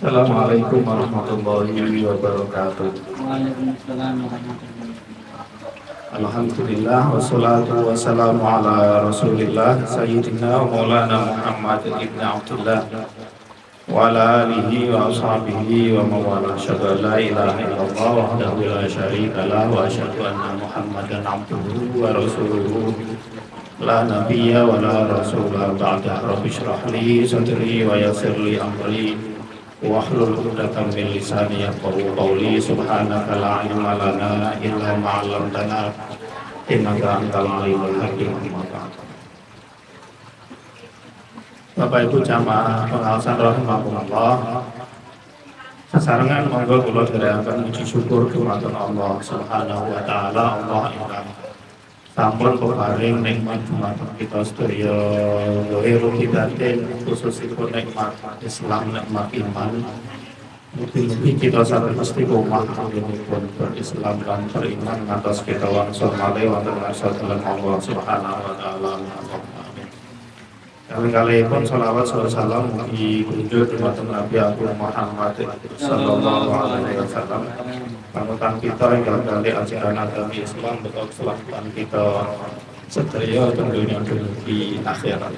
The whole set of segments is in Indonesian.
Assalamualaikum warahmatullahi wabarakatuh. Waalaikumsalam warahmatullahi wabarakatuh. Alhamdulillah wassalatu wassalamu ala Rasulillah Sayyidina Maulana Muhammad ibn Abdullah wa ala alihi wa ashabihi wa mawala. Asyhadu an la ilaha illallah wahdahu la syarika lah wa asyhadu anna Muhammadan abduhu wa rasuluhu la nabiyya wa la rasula ba'da. Rabbi shrah li sadri wa yassir li amri wahlul 'uqdatam min lisani yafqahu qawli. Subhanaka la ilma lana illa ma 'allamtana innaka antal alimul hakim. Bapak Ibu jamaah pengawasan rahimakumullah, sesarengan monggo kula dherekaken puji syukur dumateng Allah Subhanahu wa taala. Allah ingkang sampun peparing nikmat dumateng kita sedaya zahir batin, khususipun nikmat Islam, nikmat iman. Mugi-mugi kita saged istiqomah anggenipun berislam lan beriman ngantos kita wangsul malih wonten ngarsa dalem Allah Subhanahu wa taala. Kali-kalipun sholawat salam mugi kunjuk dumateng Nabi Agung Muhammad sallallahu alaihi wasallam. Panutan kita yang kali ajaran agama Islam betul keselamatan kita sedaya dunia di akhirat.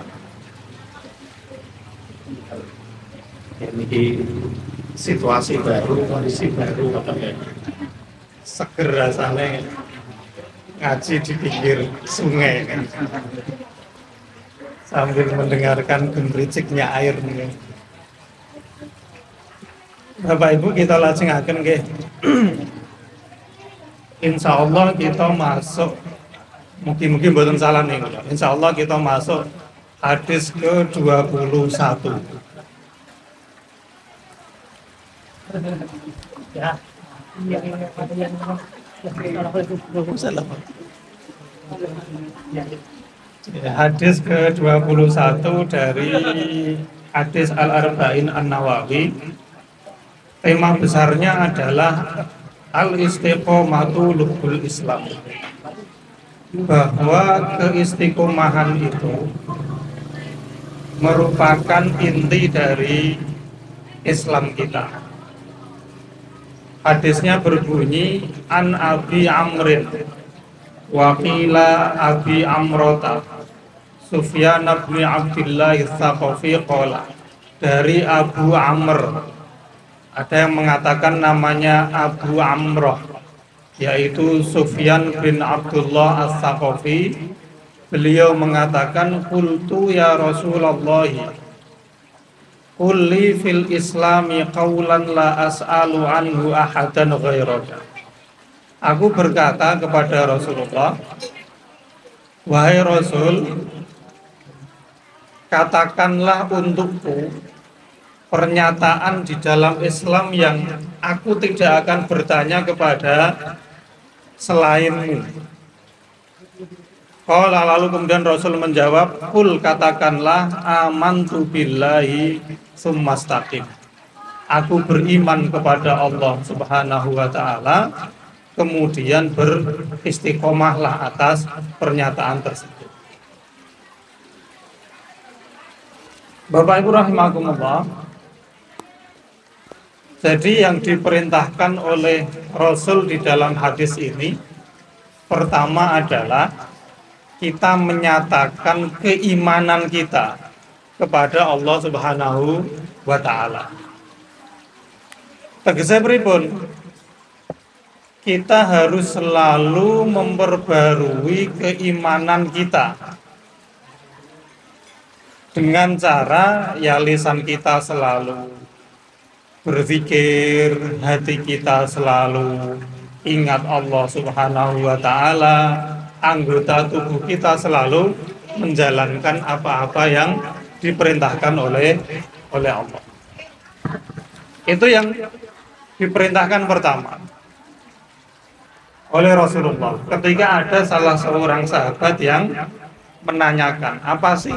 Ini situasi baru, kondisi baru, seger rasanya ngaji di pinggir sungai kan, sambil mendengarkan gemericiknya air nih. Bapak Ibu kita lajengaken nggih. Insya Allah kita masuk, mungkin mboten salah nih. Insya Allah kita masuk hadis ke-21. Ya. Hadis ke-21 dari hadis Al-Arba'in An-Nawawi. Tema besarnya adalah al-istiqomatu lubbul Islam, bahwa keistiqomahan itu merupakan inti dari Islam kita. Hadisnya berbunyi an Abi Amrin wa qila Abi Amrota Sufyan bin Abdullah Ats-Tsaqafi qala, dari Abu Amr. Ada yang mengatakan namanya Abu Amroh, yaitu Sufyan bin Abdullah Ats-Tsaqafi. Beliau mengatakan, qultu ya Rasulullah, qulli fil islami qawlan la as'alu anhu ahadan ghairaka. Aku berkata kepada Rasulullah, wahai Rasul, katakanlah untukku pernyataan di dalam Islam yang aku tidak akan bertanya kepada selainmu. Qala, lalu kemudian Rasul menjawab, qul, katakanlah, amantu billahi tsumastaqim. Aku beriman kepada Allah Subhanahu wa taala, kemudian beristiqomahlah atas pernyataan tersebut. Bapak Ibu rahimakumullah, jadi yang diperintahkan oleh Rasul di dalam hadis ini, pertama adalah kita menyatakan keimanan kita kepada Allah Subhanahu wa taala. Tegesé pripun? Kita harus selalu memperbarui keimanan kita dengan cara ya lisan kita selalu berzikir, hati kita selalu ingat Allah Subhanahu wa taala, anggota tubuh kita selalu menjalankan apa-apa yang diperintahkan oleh Allah. Itu yang diperintahkan pertama oleh Rasulullah. Ketika ada salah seorang sahabat yang menanyakan, apa sih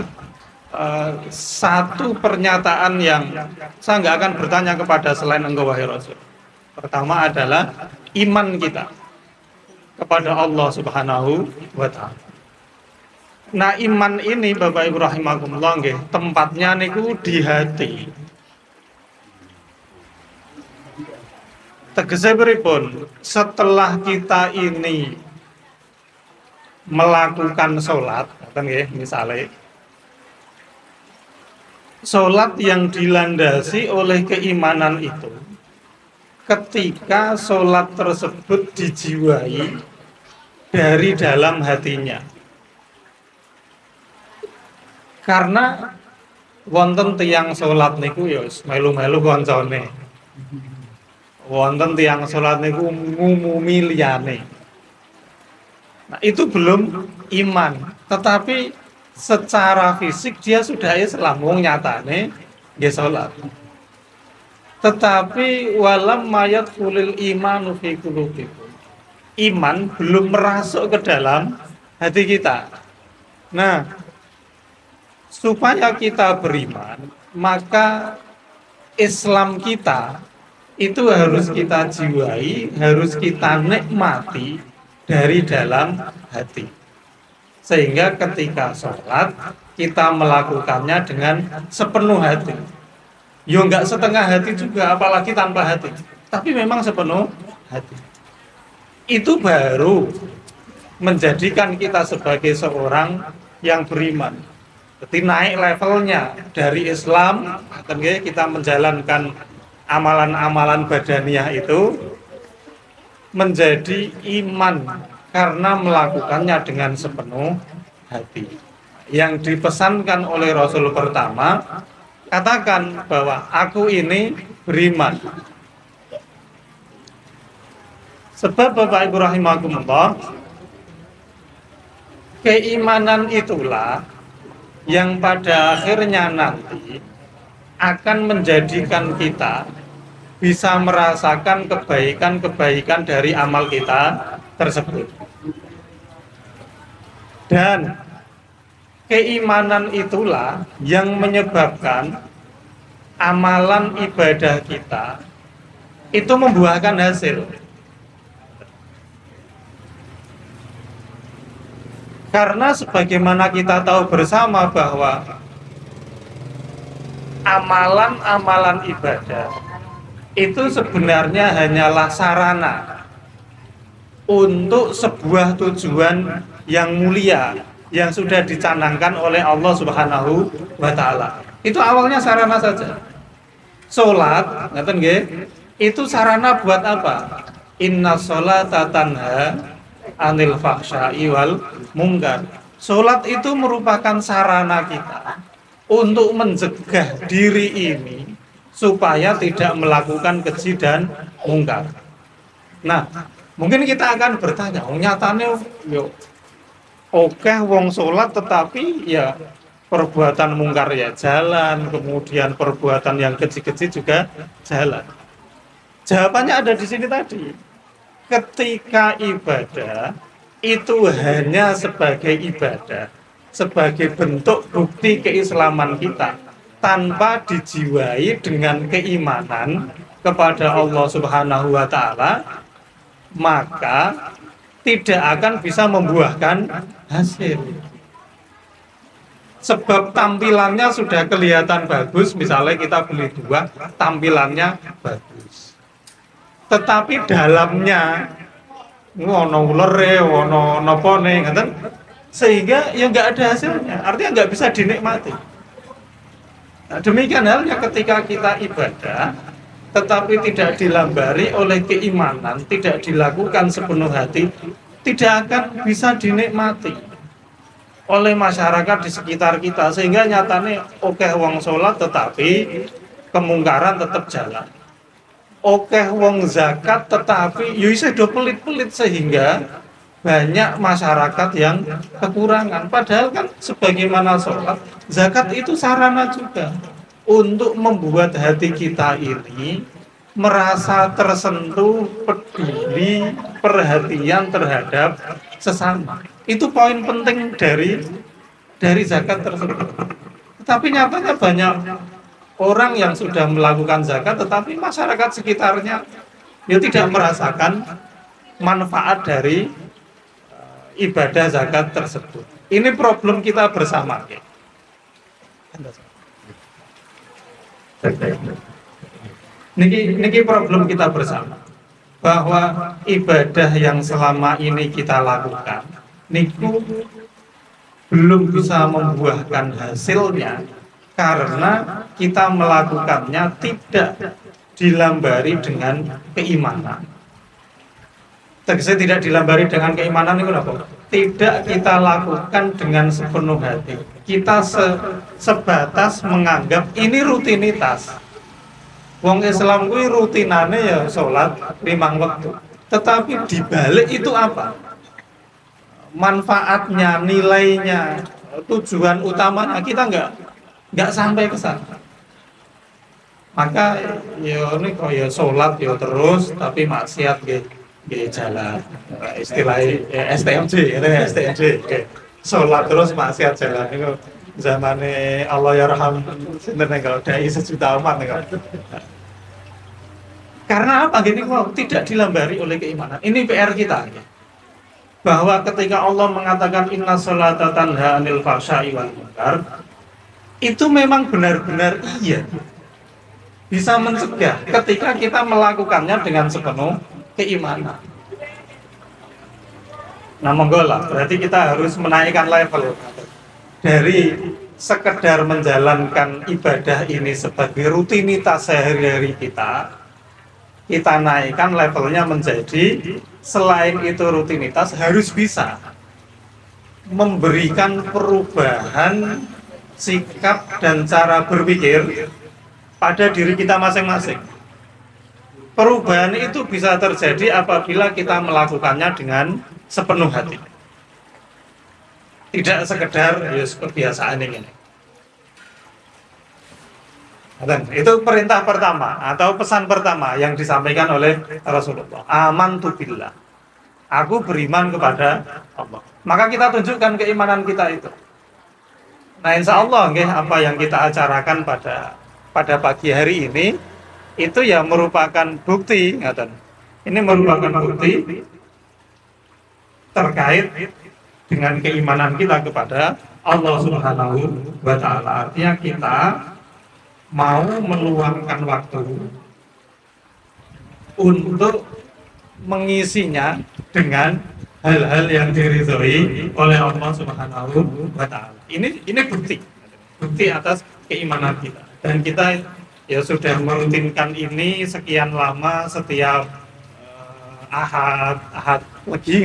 satu pernyataan yang saya nggak akan bertanya kepada selain engkau wahai Rasul. Pertama adalah iman kita kepada Allah Subhanahu wa ta'ala. Nah, iman ini Bapak Ibu rahimakumullah nggih, tempatnya niku di hati. Tegese pripun? Setelah kita ini melakukan sholat, misalnya sholat yang dilandasi oleh keimanan itu, ketika sholat tersebut dijiwai dari dalam hatinya. Karena wonten tiyang sholat niku ya melu-melu koncone. Wonten tiyang sholat niku ngumumi liyane. Nah, itu belum iman, tetapi secara fisik dia sudah Islam, wong nyatane nggih sholat. Tetapi walam mayat kulil imanu fi qulubikum. Iman belum merasuk ke dalam hati kita. Nah, supaya kita beriman, maka Islam kita itu harus kita jiwai, harus kita nikmati dari dalam hati. Sehingga ketika sholat, kita melakukannya dengan sepenuh hati. Ya enggak setengah hati juga, apalagi tanpa hati. Tapi memang sepenuh hati. Itu baru menjadikan kita sebagai seorang yang beriman. Jadi naik levelnya dari Islam, kita menjalankan amalan-amalan badaniah itu menjadi iman karena melakukannya dengan sepenuh hati. Yang dipesankan oleh Rasul pertama, katakan bahwa aku ini beriman. Sebab Bapak Ibu rahimakumullah, keimanan itulah yang pada akhirnya nanti akan menjadikan kita bisa merasakan kebaikan-kebaikan dari amal kita tersebut. Dan keimanan itulah yang menyebabkan amalan ibadah kita itu membuahkan hasil. Karena sebagaimana kita tahu bersama bahwa amalan-amalan ibadah itu sebenarnya hanyalah sarana untuk sebuah tujuan yang mulia yang sudah dicanangkan oleh Allah Subhanahu wa Ta'ala. Itu awalnya sarana saja. Salat, ngaten nggih, itu sarana buat apa? Inna sholata tanha anil fahsya'i wal munkar. Salat itu merupakan sarana kita untuk mencegah diri ini supaya tidak melakukan keji dan mungkar. Nah, mungkin kita akan bertanya, nyatane yo oke wong sholat tetapi ya perbuatan mungkar ya jalan, kemudian perbuatan yang keji-keji juga jalan. Jawabannya ada di sini tadi. Ketika ibadah itu hanya sebagai ibadah, sebagai bentuk bukti keislaman kita, tanpa dijiwai dengan keimanan kepada Allah Subhanahu wa Ta'ala, maka tidak akan bisa membuahkan hasil. Sebab tampilannya sudah kelihatan bagus, misalnya kita beli buah, tampilannya bagus. Tetapi dalamnya ono ulere, ono nopone, sehingga ya nggak ada hasilnya, artinya nggak bisa dinikmati. Nah, demikian halnya ketika kita ibadah, tetapi tidak dilambari oleh keimanan, tidak dilakukan sepenuh hati, tidak akan bisa dinikmati oleh masyarakat di sekitar kita. Sehingga nyatanya oke wong sholat tetapi kemungkaran tetap jalan. Oke wong zakat tetapi yusah do pelit-pelit, sehingga banyak masyarakat yang kekurangan. Padahal kan sebagaimana sholat, zakat itu sarana juga untuk membuat hati kita ini merasa tersentuh, peduli, perhatian terhadap sesama. Itu poin penting dari zakat tersebut. Tetapi nyatanya banyak orang yang sudah melakukan zakat, tetapi masyarakat sekitarnya ya tidak merasakan manfaat dari ibadah zakat tersebut. Ini problem kita bersama. Niki problem kita bersama, bahwa ibadah yang selama ini kita lakukan niku belum bisa membuahkan hasilnya karena kita melakukannya tidak dilambari dengan keimanan. Tegasnya tidak dilambari dengan keimanan itu apa? Tidak kita lakukan dengan sepenuh hati. Kita sebatas menganggap ini rutinitas. Wong Islam kuwi rutinane ya sholat 5 waktu. Tetapi dibalik itu apa? Manfaatnya, nilainya, tujuan utamanya kita nggak sampai ke sana. Maka ya ini kok ya sholat ya terus tapi maksiat jalan, istilahnya STMJ, sholat terus maksiat jalan itu zamannya Allah ya raham sebenarnya kalau dai sejuta umat karena apa gini kok tidak dilambari oleh keimanan. Ini PR kita bahwa ketika Allah mengatakan inna sholata tanha anil fahsya'i wal munkar, itu memang benar-benar iya bisa mencegah ketika kita melakukannya dengan sepenuh keimanan. Nah monggo lah, berarti kita harus menaikkan level dari sekedar menjalankan ibadah ini sebagai rutinitas sehari-hari kita naikkan levelnya menjadi selain itu rutinitas harus bisa memberikan perubahan sikap dan cara berpikir pada diri kita masing-masing. Perubahan itu bisa terjadi apabila kita melakukannya dengan sepenuh hati. Tidak sekedar ya kebiasaan ini. Dan itu perintah pertama atau pesan pertama yang disampaikan oleh Rasulullah. Amantu billah. Aku beriman kepada Allah. Maka kita tunjukkan keimanan kita itu. Nah, insya Allah apa yang kita acarakan pada pagi hari ini itu ya merupakan bukti, ini merupakan bukti terkait dengan keimanan kita kepada Allah Subhanahu wa Ta'ala. Artinya kita mau meluangkan waktu untuk mengisinya dengan hal-hal yang diridhoi oleh Allah Subhanahu wa Ta'ala. Ini bukti atas keimanan kita. Dan kita ya sudah merutinkan ini sekian lama setiap ahad lagi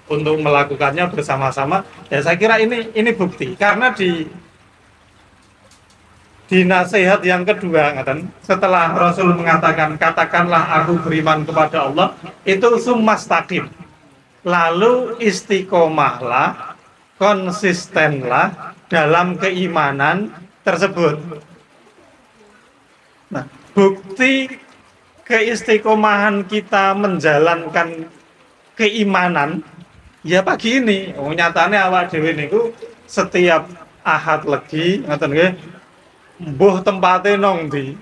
untuk melakukannya bersama-sama. Ya saya kira ini bukti karena di nasihat yang kedua setelah Rasul mengatakan katakanlah aku beriman kepada Allah itu summastaqim, lalu istiqomahlah, konsistenlah dalam keimanan tersebut. Nah, bukti keistiqomahan kita menjalankan keimanan ya pagi ini. Nyatanya awak dhewe niku setiap ahad legi ngoten nggih. Mbuh tempate nong ndi.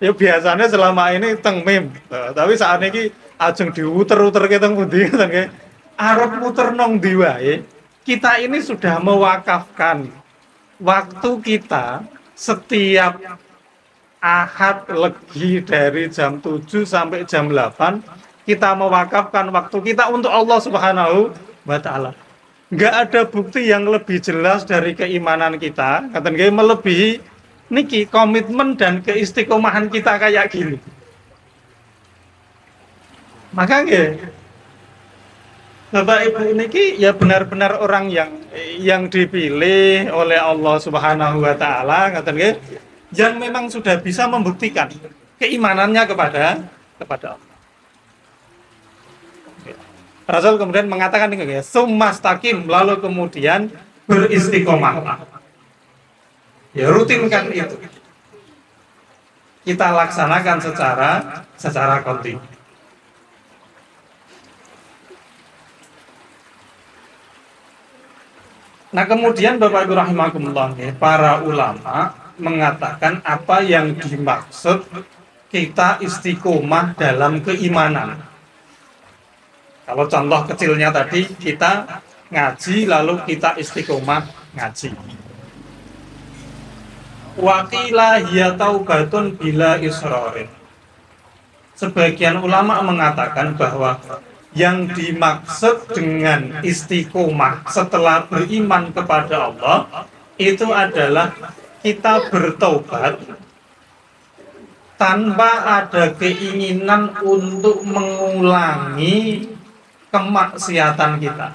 Ya biasanya selama ini teng mim. Tapi saat ini ajeng diuter-uterke teng pundi ngoten nggih. Arep muter nong ndi wae. Kita ini sudah mewakafkan waktu kita setiap ahad legi dari jam 7 sampai jam 8 kita mewakafkan waktu kita untuk Allah Subhanahu wa Ta'ala. Nggak ada bukti yang lebih jelas dari keimanan kita melebihi niki komitmen dan keistiqomahan kita kayak gini. Maka Bapak Ibu niki ya benar-benar orang yang dipilih oleh Allah Subhanahu wa Ta'ala yang memang sudah bisa membuktikan keimanannya kepada Allah. Rasul kemudian mengatakan ini summastaqim, lalu kemudian beristiqomahlah. Ya rutinkan itu. Kita laksanakan secara kontinu. Nah kemudian Bapak Ibu rahimakumullah, para ulama mengatakan apa yang dimaksud kita istiqomah dalam keimanan. Kalau contoh kecilnya tadi kita ngaji lalu kita istiqomah ngaji. Waqila hiya taubatun bila isrorin. Sebagian ulama mengatakan bahwa yang dimaksud dengan istiqomah setelah beriman kepada Allah itu adalah kita bertobat tanpa ada keinginan untuk mengulangi kemaksiatan kita.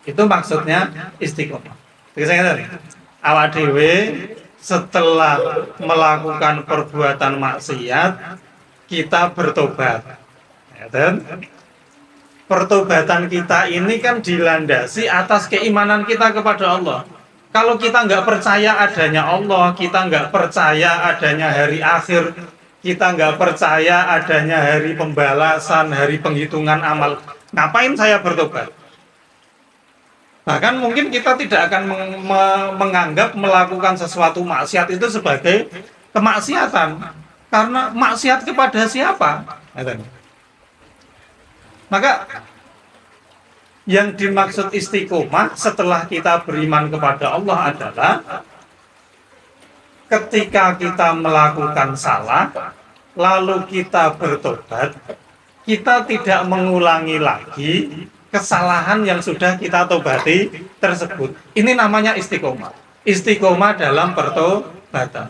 Itu maksudnya istiqomah. Jadi saya tadi, awak dhewe setelah melakukan perbuatan maksiat kita bertobat. Ya, dan pertobatan kita ini kan dilandasi atas keimanan kita kepada Allah. Kalau kita nggak percaya adanya Allah, kita nggak percaya adanya hari akhir, kita nggak percaya adanya hari pembalasan, hari penghitungan amal, ngapain saya bertobat? Bahkan mungkin kita tidak akan menganggap melakukan sesuatu maksiat itu sebagai kemaksiatan, karena maksiat kepada siapa? Maka yang dimaksud istiqomah setelah kita beriman kepada Allah adalah ketika kita melakukan salah, lalu kita bertobat, kita tidak mengulangi lagi kesalahan yang sudah kita tobati tersebut. Ini namanya istiqomah. Istiqomah dalam pertobatan.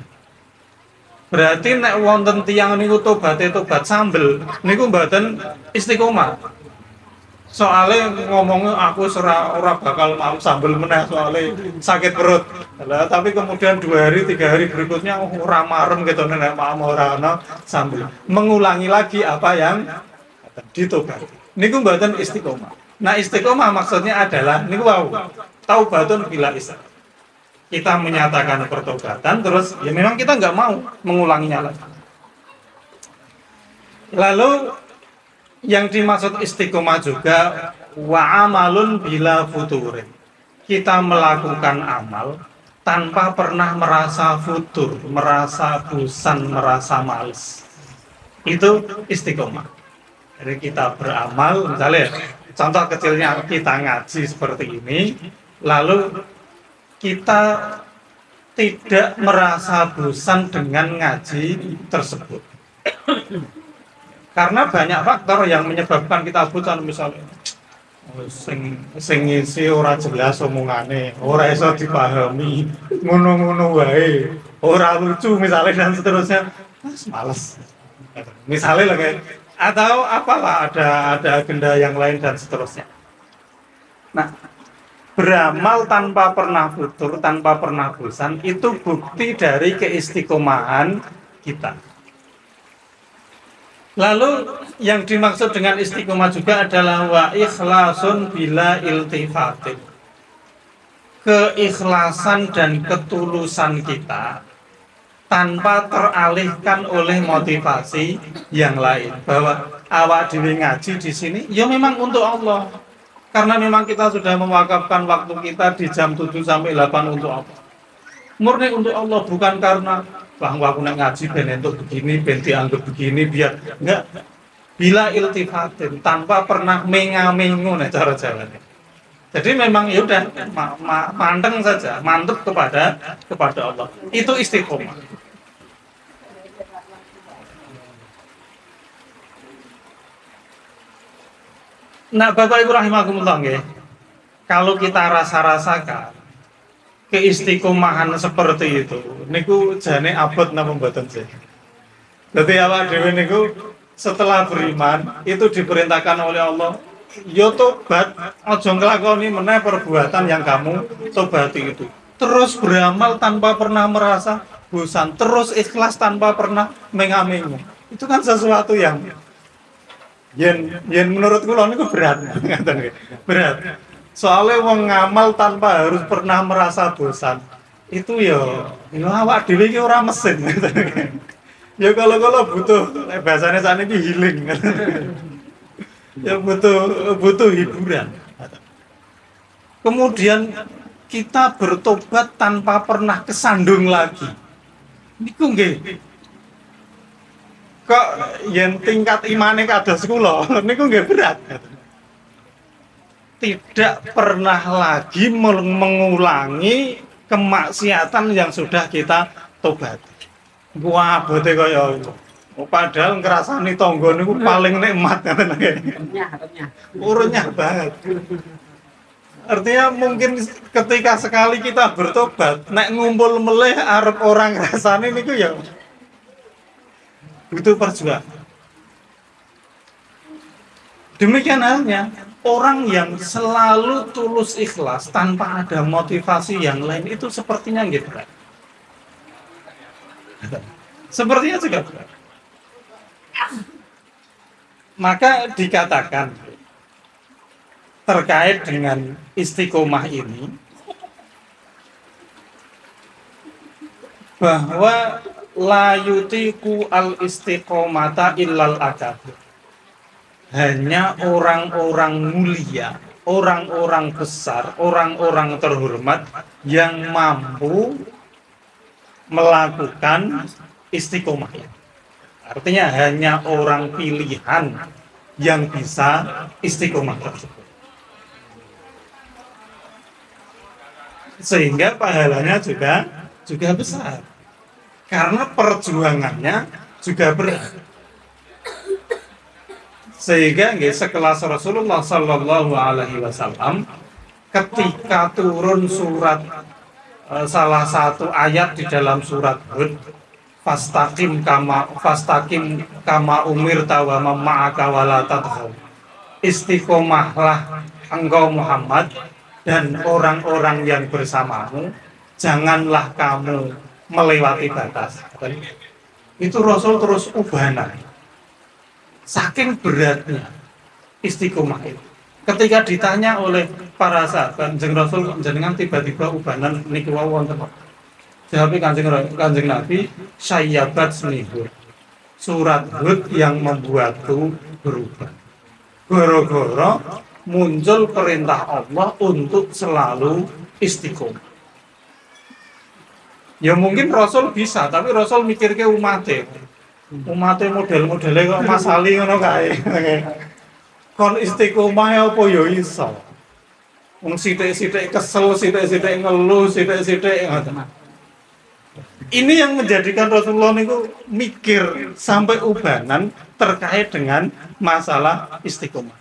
Berarti nek wonten tiyang niku tobat sambel, niku mboten istiqomah. Soalnya ngomongnya aku ora bakal mau sambel meneh soalnya sakit perut. Lah, tapi kemudian 2 hari 3 hari berikutnya ora marem gitu nek mau ora ana sambel. Mengulangi lagi apa yang ditobati. Niku mboten istiqomah. Nah, istiqomah maksudnya adalah niku wau, taubatun bila isra. Kita menyatakan pertobatan terus ya memang kita nggak mau mengulanginya lagi. Lalu yang dimaksud istiqomah juga wa amalun bila futurin. Kita melakukan amal tanpa pernah merasa futur, merasa bosan, merasa males. Itu istiqomah. Jadi kita beramal, misalnya contoh kecilnya kita ngaji seperti ini, lalu kita tidak merasa bosan dengan ngaji tersebut. Karena banyak faktor yang menyebabkan kita bosan, misalnya sing ngisi ora jelas omongane, ora iso dipahami, ngono-ngono wae, ora lucu misalnya dan seterusnya. Males. Misalnya lagi atau apalah ada agenda yang lain dan seterusnya. Nah, beramal tanpa pernah futur, tanpa pernah bosan itu bukti dari keistiqomahan kita. Lalu yang dimaksud dengan istiqomah juga adalah wa ikhlasun bila iltifatin. Keikhlasan dan ketulusan kita tanpa teralihkan oleh motivasi yang lain. Bahwa awak dhewe ngaji di sini ya memang untuk Allah. Karena memang kita sudah mewakafkan waktu kita di jam 7 sampai 8 untuk Allah. Murni untuk Allah, bukan karena bahwa aku nak ngaji ben entuk begini, ben dianggap begini, biar enggak. Bila iltifatin, tanpa pernah menga-mengu nah cara jalannya. Jadi memang ya udah manteng saja, mantep kepada Allah. Itu istiqomah. Nah, Bapak Ibu rahimakumullah nggih. Kalau kita rasa-rasakan keistiqomahan seperti itu niku jane abot napa mboten sih. Dadi awak dhewe niku setelah beriman itu diperintahkan oleh Allah, yo tobat, aja nglakoni meneh perbuatan yang kamu tobati itu. Terus beramal tanpa pernah merasa bosan, terus ikhlas tanpa pernah menga-mengu. Itu kan sesuatu yang yen menurut kula niku berat. Berat. Soalnya wong ngamal tanpa harus pernah merasa bosan. Itu ya awak dhewe iki ora mesin. Ya kalau butuh bahasane sakniki healing. Ya butuh hiburan. Kemudian kita bertobat tanpa pernah kesandung lagi. Niku nggih. Kok yen tingkat imane kados kula niku nggih berat. Tidak pernah lagi mengulangi kemaksiatan yang sudah kita tobat. Wah, bote kaya padahal ngrasani tangga niku paling nikmat ngoten lho. Renyah. Urunnya banget. Artinya mungkin ketika sekali kita bertobat, nek ngumpul meleh arep orang ngrasani niku ya butuh perjuangan. Demikian halnya orang yang selalu tulus ikhlas tanpa ada motivasi yang lain itu sepertinya gitu kan. Sepertinya juga berat. Maka dikatakan terkait dengan istiqomah ini bahwa la yutiku al istiqomata illal akabir. Hanya orang-orang mulia, orang-orang besar, orang-orang terhormat yang mampu melakukan istiqomah. Artinya hanya orang pilihan yang bisa istiqomah tersebut. Sehingga pahalanya juga besar. Karena perjuangannya juga berat. Sehingga sekelas Rasulullah Sallallahu Alaihi Wasallam ketika turun surat salah satu ayat di dalam surat Hud, fastaqim kama umirta wa ma'aka wala tadhaw. Istiqomahlah engkau Muhammad dan orang-orang yang bersamamu, janganlah kamu melewati batas. Itu Rasul terus ubahana. Saking beratnya istiqomah itu. Ketika ditanya oleh para sahabat, Kanjeng Rasul jenengan tiba-tiba ubanan niki wonten. Jawab Kanjeng Nabi, sayyabat senihur. Surat Hud yang membuatku berubah. Goro-goro muncul perintah Allah untuk selalu istiqomah. Ya mungkin Rasul bisa, tapi Rasul mikirke umatnya model-modelnya kok Mas Ali ngono kae. Kon istiqomah apa ya iso. Wong sithik-sithik kesel, sithik-sithik ngeluh, sithik-sithik ngoten. Ini yang menjadikan Rasulullah niku mikir sampai ubanan terkait dengan masalah istiqomah.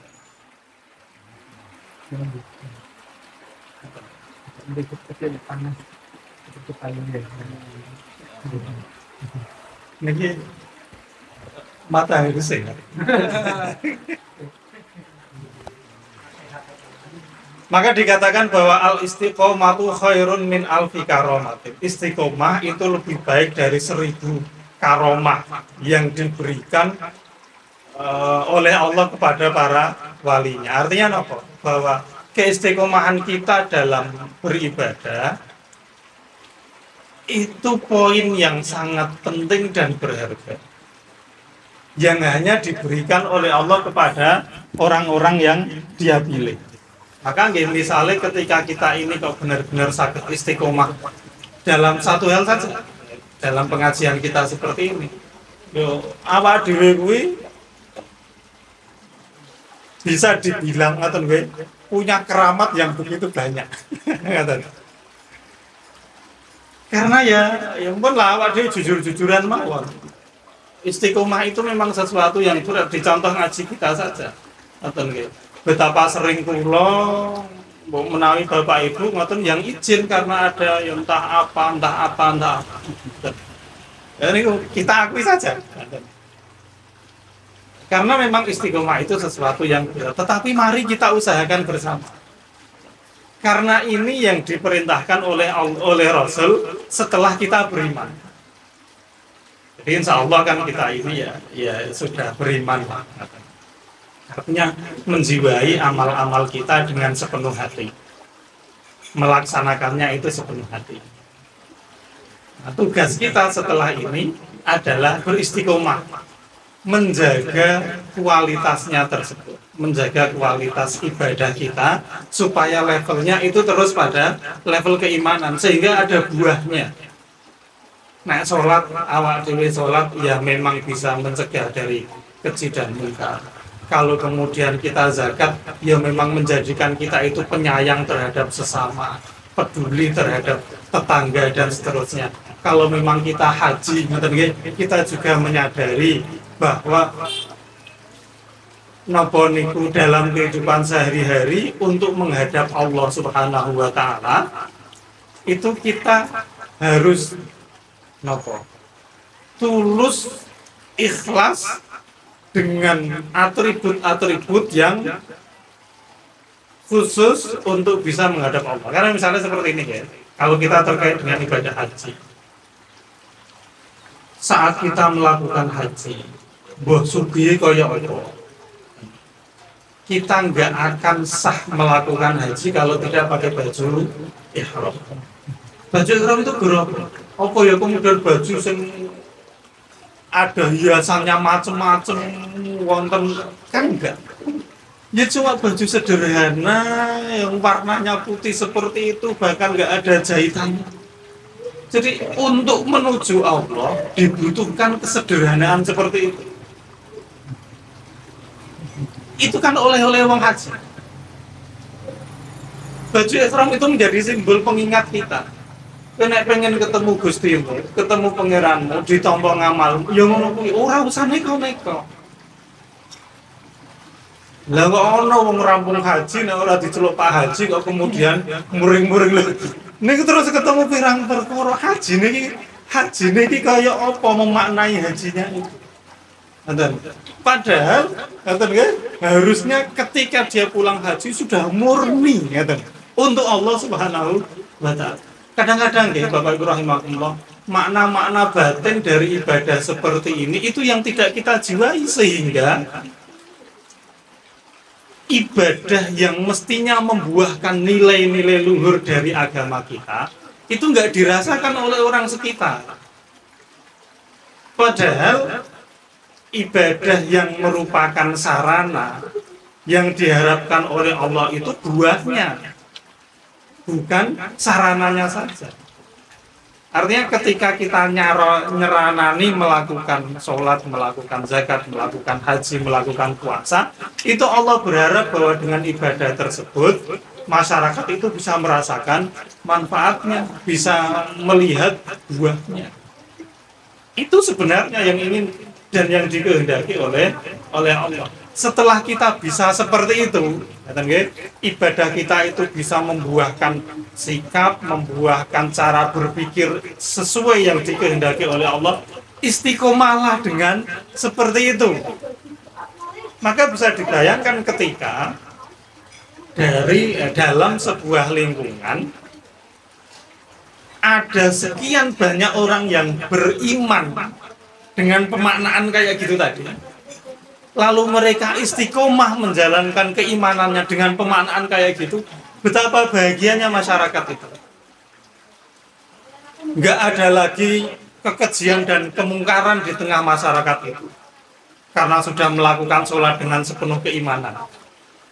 Niki matahari sehat. Maka dikatakan bahwa al istiqomatu khairun min alfi karomatin. Istiqomah itu lebih baik dari 1000 karomah yang diberikan oleh Allah kepada para walinya. Artinya apa? Bahwa keistiqomahan kita dalam beribadah itu poin yang sangat penting dan berharga, yang hanya diberikan oleh Allah kepada orang-orang yang Dia pilih. Maka misalnya ketika kita ini kok benar-benar sakit istiqomah dalam satu hal saja, dalam pengajian kita seperti ini, yo awak dhewe kuwi bisa dibilang ngoten kowe punya keramat yang begitu banyak. Karena ya pun lah awak dhewe jujur-jujuran mawon. Istiqomah itu memang sesuatu yang berat. Dicontoh ngaji kita saja. Ngoten nggih. Betapa sering kula menawi Bapak Ibu ngoten yang izin karena ada yang entah apa. Ini kita akui saja. Karena memang istiqomah itu sesuatu yang berat. Tetapi mari kita usahakan bersama. Karena ini yang diperintahkan oleh Rasul setelah kita beriman. Jadi insya Allah kan kita ini ya sudah beriman lah. Artinya menjiwai amal-amal kita dengan sepenuh hati, melaksanakannya itu sepenuh hati. Nah, tugas kita setelah ini adalah beristiqomah, menjaga kualitasnya tersebut, menjaga kualitas ibadah kita supaya levelnya itu terus pada level keimanan sehingga ada buahnya. Nah, sholat awak dewe sholat ya memang bisa mencegah dari keji dan munkar. Kalau kemudian kita zakat, ya memang menjadikan kita itu penyayang terhadap sesama, peduli terhadap tetangga dan seterusnya. kalau memang kita haji, kita juga menyadari bahwa napa niku dalam kehidupan sehari-hari untuk menghadap Allah Subhanahu wa taala itu kita harus napa tulus ikhlas dengan atribut-atribut yang khusus untuk bisa menghadap Allah. Karena misalnya seperti ini ya, kalau kita terkait dengan ibadah haji, saat kita melakukan haji, mbah sugih kaya apa, kita nggak akan sah melakukan haji kalau tidak pakai baju ihram. Baju ihram itu berapa? Apa ya kemudian baju yang ada hiasannya macam-macam, wonten kan enggak? Ya cuma baju sederhana yang warnanya putih seperti itu, bahkan nggak ada jahitannya. Jadi untuk menuju Allah dibutuhkan kesederhanaan seperti itu. Itu kan oleh-oleh wong haji. Baju ihram itu menjadi simbol pengingat kita. Nek pengen ketemu Gustimu, ketemu pangeranmu, ditampa ngamal, ya ngono kuwi ora usah neko-neko. Lah kok ana wong rampung haji nek ora diceluk Pak Haji kok kemudian muring-muring lho. Niku terus ketemu pirang perkara haji niki kaya apa memaknai hajinya itu. Padahal harusnya ketika dia pulang haji sudah murni untuk Allah Subhanahu wa taala. Kadang-kadang ya Bapak Ibu rahimakumullah, makna-makna batin dari ibadah seperti ini itu yang tidak kita jiwai, sehingga ibadah yang mestinya membuahkan nilai-nilai luhur dari agama kita itu nggak dirasakan oleh orang sekitar. Padahal ibadah yang merupakan sarana yang diharapkan oleh Allah itu buahnya, bukan sarananya saja. Artinya ketika kita nyeranani melakukan sholat, melakukan zakat, melakukan haji, melakukan puasa, itu Allah berharap bahwa dengan ibadah tersebut masyarakat itu bisa merasakan manfaatnya, bisa melihat buahnya. Itu sebenarnya yang ingin dan yang dikehendaki oleh Allah. Setelah kita bisa seperti itu, ibadah kita itu bisa membuahkan sikap, membuahkan cara berpikir sesuai yang dikehendaki oleh Allah, istiqomahlah dengan seperti itu. Maka bisa dibayangkan ketika dalam sebuah lingkungan ada sekian banyak orang yang beriman dengan pemaknaan kayak gitu tadi, lalu mereka istiqomah menjalankan keimanannya dengan pemaknaan kayak gitu, betapa bahagianya masyarakat itu. Nggak ada lagi kekejian dan kemungkaran di tengah masyarakat itu, karena sudah melakukan sholat dengan sepenuh keimanan.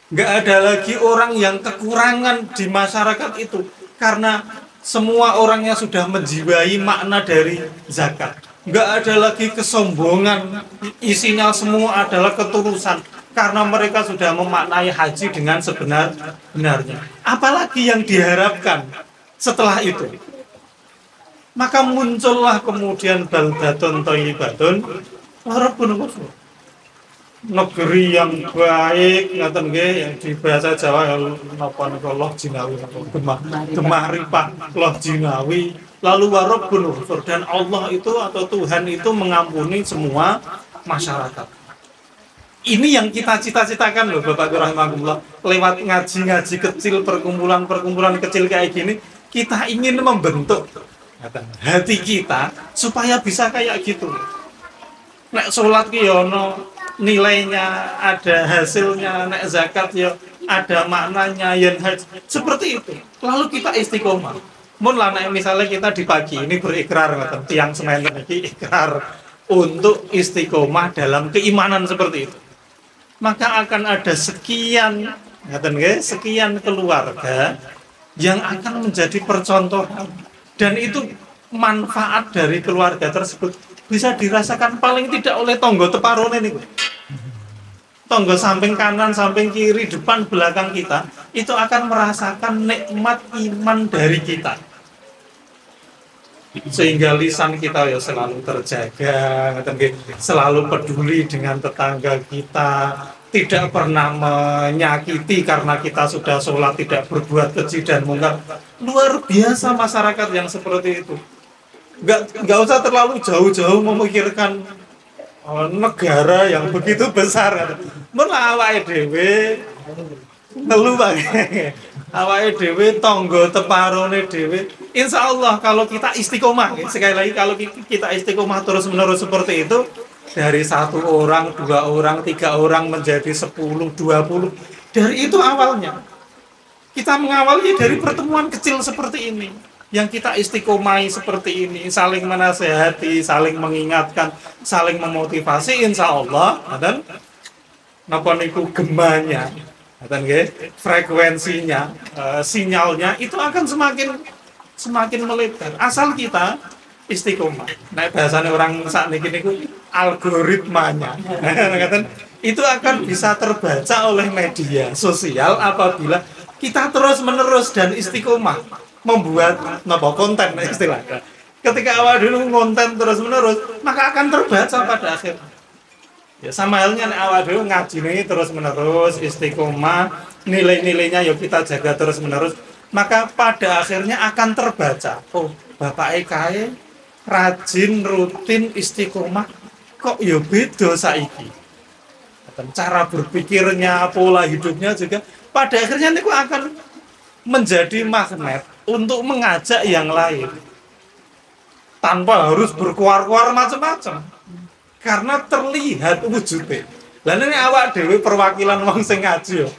Nggak ada lagi orang yang kekurangan di masyarakat itu, karena semua orangnya sudah menjiwai makna dari zakat. Nggak ada lagi kesombongan, isinya semua adalah ketulusan, karena mereka sudah memaknai haji dengan sebenar-benarnya. Apalagi yang diharapkan setelah itu? Maka muncullah kemudian baldatun thayyibatun wa rabbun ghafur. Negeri yang baik, ngaten nggih, yang di bahasa Jawa napa niku loh jinawi, gemah ripah loh jinawi. Lalu warabbun ghafur, dan Allah itu atau Tuhan itu mengampuni semua masyarakat. Ini yang kita cita-citakan loh Bapak rahimahullah. Lewat ngaji-ngaji kecil, perkumpulan-perkumpulan kecil kayak gini, kita ingin membentuk hati kita supaya bisa kayak gitu. Nek sholat ki ono nilainya, ada hasilnya, nek zakat ya ada maknanya, yen haji seperti itu. Lalu kita istiqomah. Mun lah misalnya kita di pagi ini berikrar ngoten, tiang sementen iki ikrar untuk istiqomah dalam keimanan seperti itu. Maka akan ada sekian ngoten nggih, sekian keluarga yang akan menjadi percontohan, dan itu manfaat dari keluarga tersebut bisa dirasakan paling tidak oleh tonggo teparone niku. Tonggo samping kanan, samping kiri, depan, belakang kita itu akan merasakan nikmat iman dari kita. sehingga lisan kita ya selalu terjaga, selalu peduli dengan tetangga kita, tidak pernah menyakiti karena kita sudah sholat, tidak berbuat keji dan mungkar. Luar biasa masyarakat yang seperti itu. Nggak usah terlalu jauh-jauh memikirkan negara yang begitu besar. Malah awake dhewe ngeluh banget. Awake dhewe tangga teparone dhewe. Insya Allah kalau kita istiqomah, sekali lagi kalau kita istiqomah terus-menerus seperti itu, dari 1 orang, 2 orang, 3 orang menjadi 10, 20. Dari itu awalnya. Kita mengawali dari pertemuan kecil seperti ini. Yang kita istiqomai seperti ini, saling menasehati, saling mengingatkan, saling memotivasi, insya Allah, dan napa niku gemanya, dan frekuensinya, sinyalnya itu akan semakin melebar. Asal kita istiqomah. Nah, bahasanya orang saat ini algoritmanya, itu akan bisa terbaca oleh media sosial apabila kita terus-menerus dan istiqomah membuat konten istilahnya. Ketika awal dulu konten terus-menerus, maka akan terbaca pada akhirnya. Ya sama halnya awal dulu ngaji nih terus-menerus, istiqomah, nilai-nilainya yuk kita jaga terus-menerus, maka pada akhirnya akan terbaca. Oh, Bapak Ekae rajin, rutin, istiqomah, kok ya beda saiki. Cara berpikirnya, pola hidupnya juga pada akhirnya ini akan menjadi magnet untuk mengajak yang lain tanpa harus berkuar-kuar macam-macam, karena terlihat wujudnya. Lah ini awak dhewe perwakilan wong sing ngaji yo.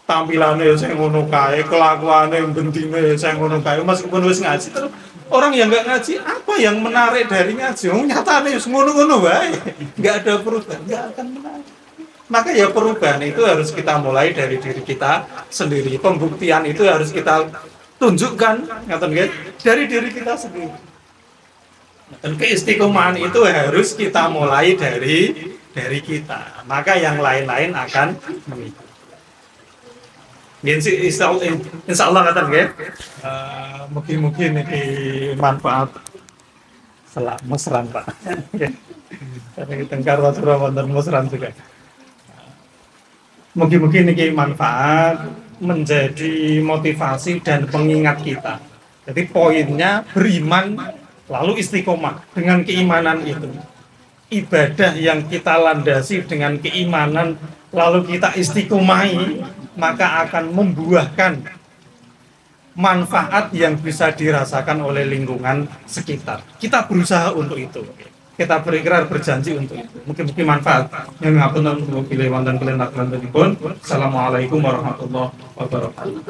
Tampilane sing ngono kae, kelakuane bendine sing ngono kae, meskipun wis ngaji terus orang yang enggak ngaji, apa yang menarik dari ngaji? Nyatane wis ngono-ngono wae. Enggak ada perubahan, enggak akan menarik. Maka ya perubahan itu harus kita mulai dari diri kita sendiri. Pembuktian itu harus kita tunjukkan, dari diri kita sendiri. Dan keistiqomahan itu harus kita mulai dari kita. Maka yang lain-lain akan mengikuti. Insya Allah mungkin ini manfaat selak mesran Pak. Karena tengkar wasra wonten mesran juga. Mungkin ini manfaat, menjadi motivasi dan pengingat kita. Jadi poinnya beriman lalu istiqomah. Dengan keimanan itu, ibadah yang kita landasi dengan keimanan lalu kita istiqomahi, maka akan membuahkan manfaat yang bisa dirasakan oleh lingkungan sekitar. Kita berusaha untuk itu. Kita berikrar, berjanji untuk itu. Mungkin manfaat. Yang ngapunten untuk pilih wonten kalian. Assalamualaikum warahmatullahi wabarakatuh.